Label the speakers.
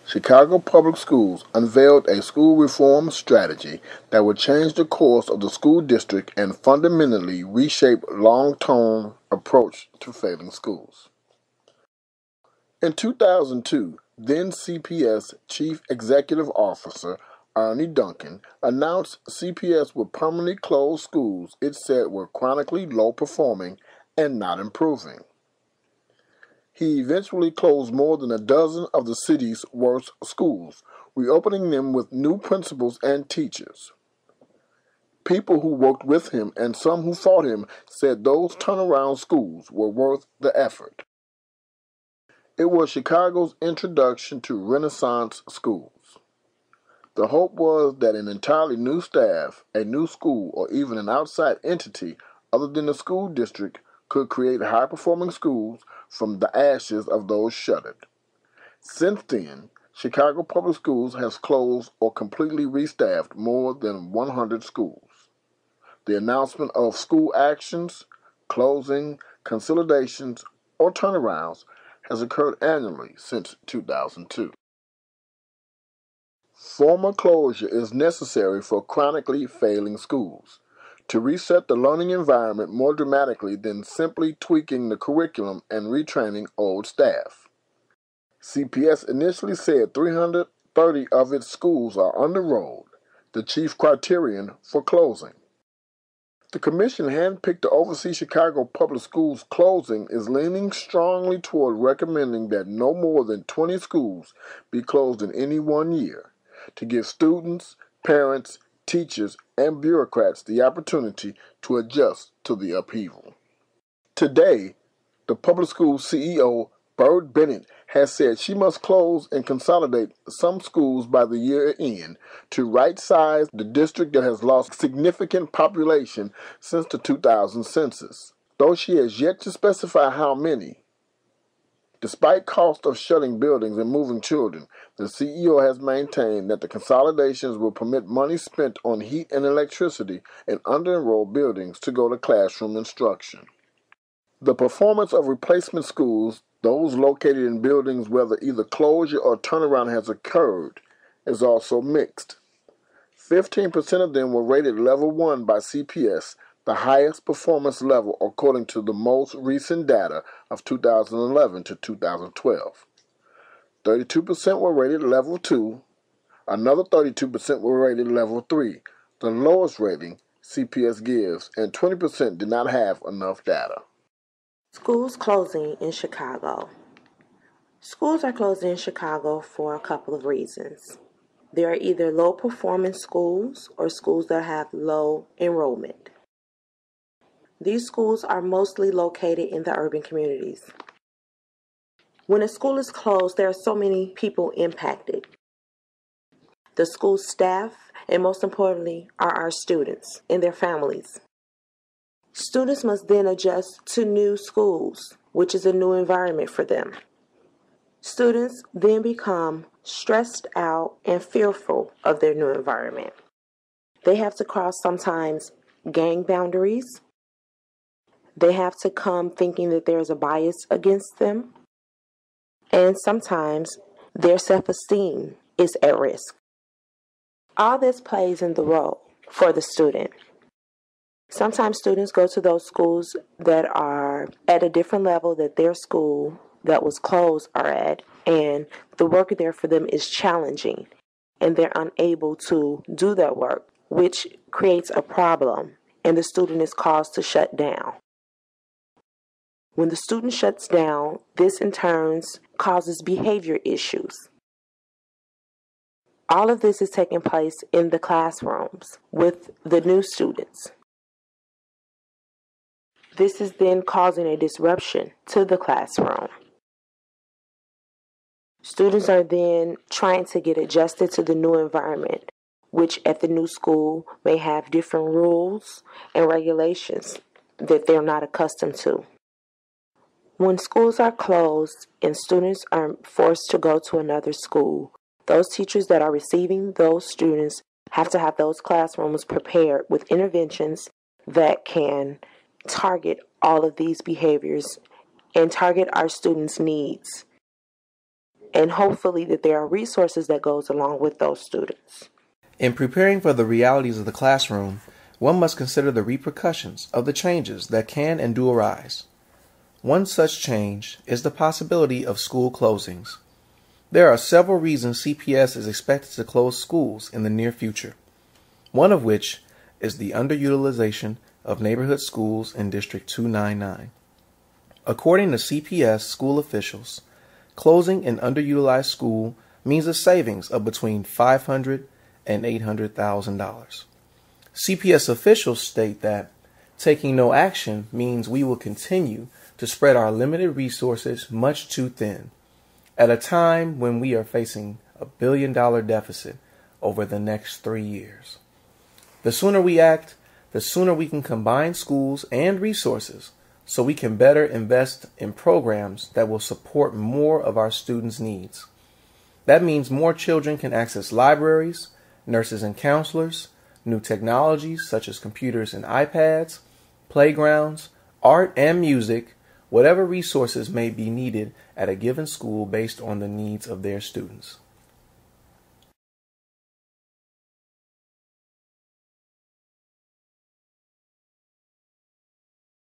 Speaker 1: Chicago Public Schools unveiled a school reform strategy that would change the course of the school district and fundamentally reshape long-term approach to failing schools. In 2002, then CPS Chief Executive Officer Ernie Duncan announced CPS would permanently close schools it said were chronically low-performing and not improving. He eventually closed more than a dozen of the city's worst schools, reopening them with new principals and teachers. People who worked with him and some who fought him said those turnaround schools were worth the effort. It was Chicago's introduction to Renaissance schools. The hope was that an entirely new staff, a new school, or even an outside entity other than the school district could create high-performing schools from the ashes of those shuttered. Since then, Chicago Public Schools has closed or completely restaffed more than 100 schools. The announcement of school actions, closing, consolidations, or turnarounds has occurred annually since 2002. Formal closure is necessary for chronically failing schools to reset the learning environment more dramatically than simply tweaking the curriculum and retraining old staff. CPS initially said 330 of its schools are underenrolled, the chief criterion for closing. The commission handpicked to oversee Chicago Public Schools closing is leaning strongly toward recommending that no more than 20 schools be closed in any one year, to give students, parents, teachers, and bureaucrats the opportunity to adjust to the upheaval. Today, the public school CEO, Bird Bennett, has said she must close and consolidate some schools by the year end to right-size the district that has lost significant population since the 2000 census, though she has yet to specify how many. Despite cost of shutting buildings and moving children, the CEO has maintained that the consolidations will permit money spent on heat and electricity in under-enrolled buildings to go to classroom instruction. The performance of replacement schools, those located in buildings where either closure or turnaround has occurred, is also mixed. 15% of them were rated level 1 by CPS, the highest performance level according to the most recent data of 2011 to 2012. 32% were rated level 2, another 32% were rated level 3, the lowest rating CPS gives, and 20% did not have enough data.
Speaker 2: Schools closing in Chicago. Schools are closing in Chicago for a couple of reasons. There are either low-performing schools or schools that have low enrollment. These schools are mostly located in the urban communities. When a school is closed, there are so many people impacted. The school staff, and most importantly, are our students and their families. Students must then adjust to new schools, which is a new environment for them. Students then become stressed out and fearful of their new environment. They have to cross sometimes gang boundaries. They have to come thinking that there's a bias against them. And sometimes their self-esteem is at risk. All this plays in the role for the student. Sometimes students go to those schools that are at a different level that their school that was closed are at, and the work there for them is challenging, and they're unable to do that work, which creates a problem, and the student is caused to shut down. When the student shuts down, this in turn causes behavior issues. All of this is taking place in the classrooms with the new students. This is then causing a disruption to the classroom. Students are then trying to get adjusted to the new environment, which at the new school may have different rules and regulations that they're not accustomed to. When schools are closed and students are forced to go to another school, those teachers that are receiving those students have to have those classrooms prepared with interventions that can target all of these behaviors and target our students' needs. and hopefully that there are resources that goes along with those students.
Speaker 3: In preparing for the realities of the classroom, one must consider the repercussions of the changes that can and do arise. One such change is the possibility of school closings. There are several reasons CPS is expected to close schools in the near future, one of which is the underutilization of neighborhood schools in District 299. According to CPS school officials, closing an underutilized school means a savings of between $500,000 and $800,000. CPS officials state that taking no action means we will continue to spread our limited resources much too thin, at a time when we are facing a $1 billion deficit over the next 3 years. The sooner we act, the sooner we can combine schools and resources so we can better invest in programs that will support more of our students' needs. That means more children can access libraries, nurses and counselors, new technologies such as computers and iPads, playgrounds, art and music, whatever resources may be needed at a given school based on the needs of their students.